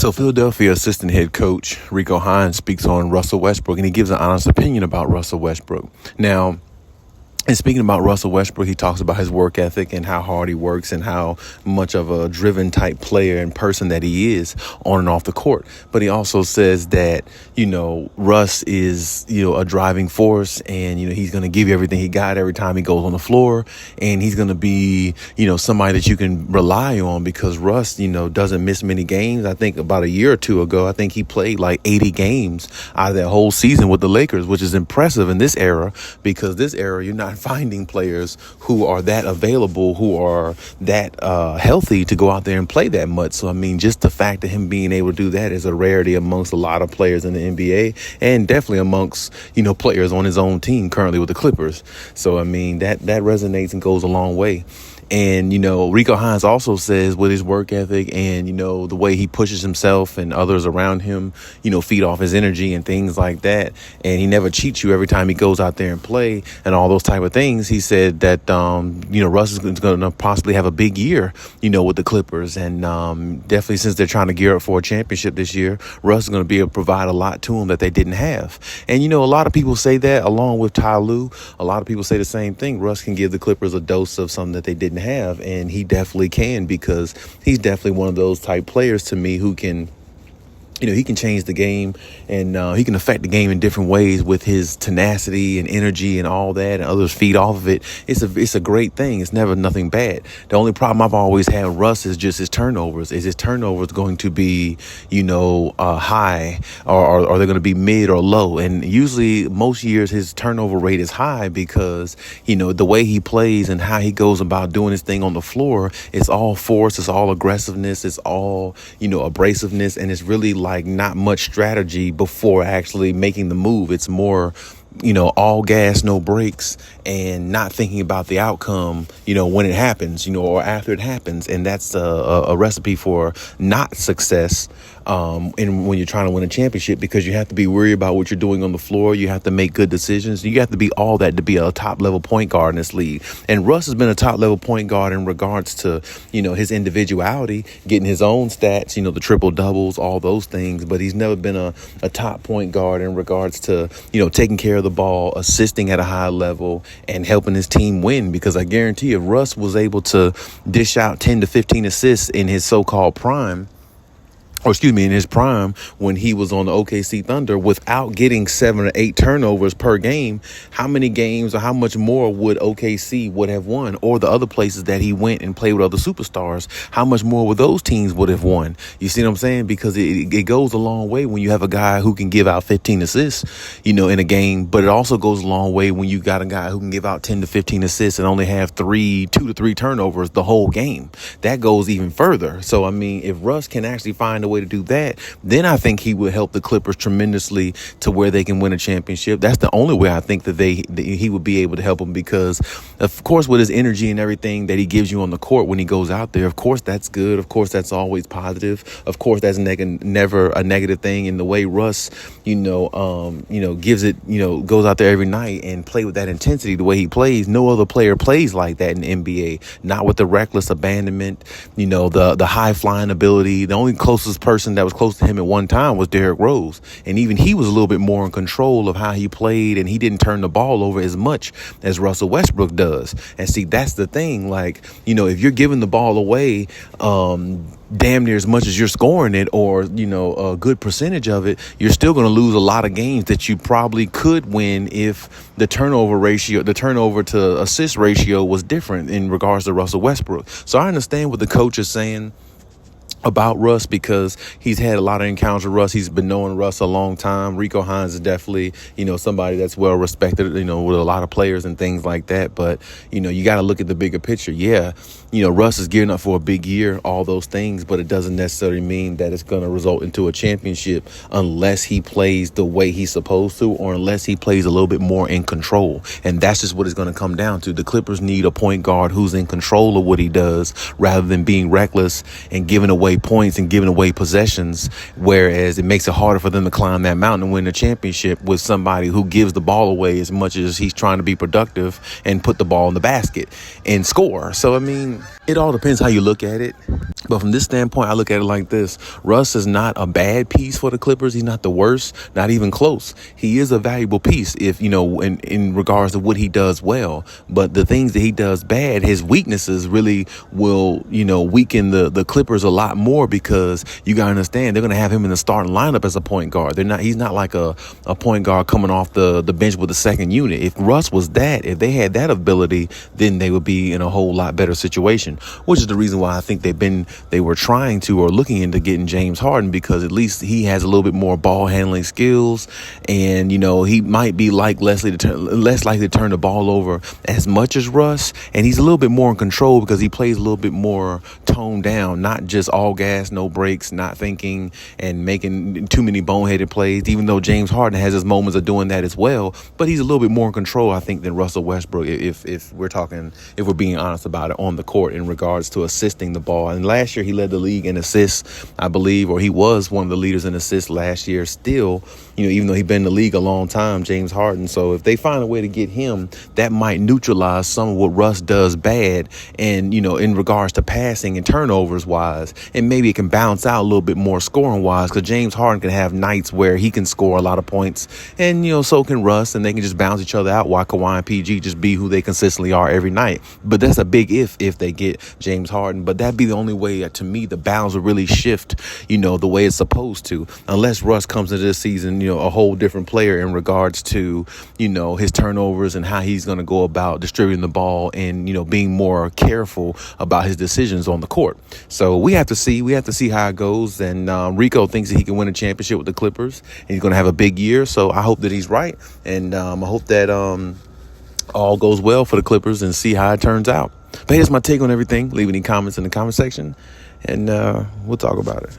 So Philadelphia assistant head coach Rico Hines speaks on Russell Westbrook, and he gives an honest opinion about Russell Westbrook. Now, and speaking about Russell Westbrook, he talks about his work ethic and how hard he works and how much of a driven type player and person that he is on and off the court. But he also says that, Russ is, a driving force, and, he's going to give you everything he got every time he goes on the floor. And he's going to be, somebody that you can rely on, because Russ, doesn't miss many games. I think about a year or two ago, I think he played like 80 games out of that whole season with the Lakers, which is impressive in this era, because this era, you're not finding players who are that available, who are that healthy to go out there and play that much. So, just the fact of him being able to do that is a rarity amongst a lot of players in the NBA, and definitely amongst, players on his own team currently with the Clippers. So, that resonates and goes a long way. And, Rico Hines also says with his work ethic and, the way he pushes himself and others around him, feed off his energy and things like that. And he never cheats you every time he goes out there and play and all those type of things. He said that, Russ is going to possibly have a big year, with the Clippers. And definitely since they're trying to gear up for a championship this year, Russ is going to be able to provide a lot to them that they didn't have. And, a lot of people say that along with Ty Lue. A lot of people say the same thing. Russ can give the Clippers a dose of something that they didn't have, and he definitely can, because he's definitely one of those type players to me who can, he can change the game, and he can affect the game in different ways with his tenacity and energy and all that, and others feed off of it. It's a great thing. It's never nothing bad. The only problem I've always had with Russ is just his turnovers. Is his turnovers going to be, high, or are they going to be mid or low? And usually most years his turnover rate is high because, the way he plays and how he goes about doing his thing on the floor, it's all force, it's all aggressiveness, it's all, abrasiveness, and it's really like not much strategy before actually making the move. It's more, all gas, no brakes, and not thinking about the outcome, when it happens, or after it happens. And that's a recipe for not success and when you're trying to win a championship, because you have to be worried about what you're doing on the floor. You have to make good decisions. You have to be all that to be a top level point guard in this league. And Russ has been a top level point guard in regards to, his individuality, getting his own stats, the triple doubles, all those things. But he's never been a top point guard in regards to, taking care of the ball, assisting at a high level, and helping his team win. Because I guarantee if Russ was able to dish out 10 to 15 assists in his so-called prime, in his prime when he was on the OKC Thunder, without getting 7 or 8 turnovers per game, how many games or how much more would OKC would have won? Or the other places that he went and played with other superstars, how much more would those teams would have won? You see what I'm saying? Because it goes a long way when you have a guy who can give out 15 assists, in a game. But it also goes a long way when you got a guy who can give out 10 to 15 assists and only have 2 to 3 turnovers the whole game. That goes even further. So, if Russ can actually find a way to do that, then I think he would help the Clippers tremendously to where they can win a championship. That's the only way I think that he would be able to help them, because of course with his energy and everything that he gives you on the court when he goes out there, of course that's good, of course that's always positive, of course that's never a negative thing. In the way Russ gives it, goes out there every night and play with that intensity, the way he plays, no other player plays like that in the NBA. Not with the reckless abandonment, the high flying ability. The only closest person that was close to him at one time was Derrick Rose. And even he was a little bit more in control of how he played, and he didn't turn the ball over as much as Russell Westbrook does. And see, that's the thing. Like, if you're giving the ball away, damn near as much as you're scoring it, or, a good percentage of it, you're still going to lose a lot of games that you probably could win if the turnover to assist ratio was different in regards to Russell Westbrook. So I understand what the coach is saying about Russ, because he's had a lot of encounters with Russ. He's been knowing Russ a long time. Rico Hines is definitely, somebody that's well respected, with a lot of players and things like that. But, you got to look at the bigger picture. Yeah, Russ is gearing up for a big year, all those things, but it doesn't necessarily mean that it's going to result into a championship unless he plays the way he's supposed to, or unless he plays a little bit more in control. And that's just what it's going to come down to. The Clippers need a point guard who's in control of what he does, rather than being reckless and giving away away points and giving away possessions, whereas it makes it harder for them to climb that mountain and win the championship with somebody who gives the ball away as much as he's trying to be productive and put the ball in the basket and score. So, I mean, it all depends how you look at it. But from this standpoint, I look at it like this. Russ is not a bad piece for the Clippers. He's not the worst, not even close. He is a valuable piece if, in regards to what he does well. But the things that he does bad, his weaknesses really will, weaken the Clippers a lot more, because you got to understand they're going to have him in the starting lineup as a point guard. He's not like a point guard coming off the bench with a second unit. If Russ was that, if they had that ability, then they would be in a whole lot better situation, which is the reason why I think they were trying to or looking into getting James Harden, because at least he has a little bit more ball handling skills, and he might be like less likely to turn the ball over as much as Russ, and he's a little bit more in control because he plays a little bit more toned down, not just all gas, no breaks, not thinking and making too many boneheaded plays, even though James Harden has his moments of doing that as well, but he's a little bit more in control, I think, than Russell Westbrook, if we're being honest about it on the court in regards to assisting the ball. And last year he led the league in assists, I believe, or he was one of the leaders in assists last year still, even though he's been in the league a long time, James Harden. So if they find a way to get him, that might neutralize some of what Russ does bad, and in regards to passing and turnovers wise, and maybe it can balance out a little bit more scoring wise, because James Harden can have nights where he can score a lot of points, and so can Russ, and they can just balance each other out while Kawhi and PG just be who they consistently are every night. But that's a big if they get James Harden. But that'd be the only way, to me, the balance will really shift, the way it's supposed to, unless Russ comes into this season, a whole different player in regards to, his turnovers and how he's going to go about distributing the ball, and, being more careful about his decisions on the court. So we have to see how it goes. And Rico thinks that he can win a championship with the Clippers, and he's going to have a big year. So I hope that he's right. And I hope that all goes well for the Clippers, and see how it turns out. But here's my take on everything. Leave any comments in the comment section, and we'll talk about it.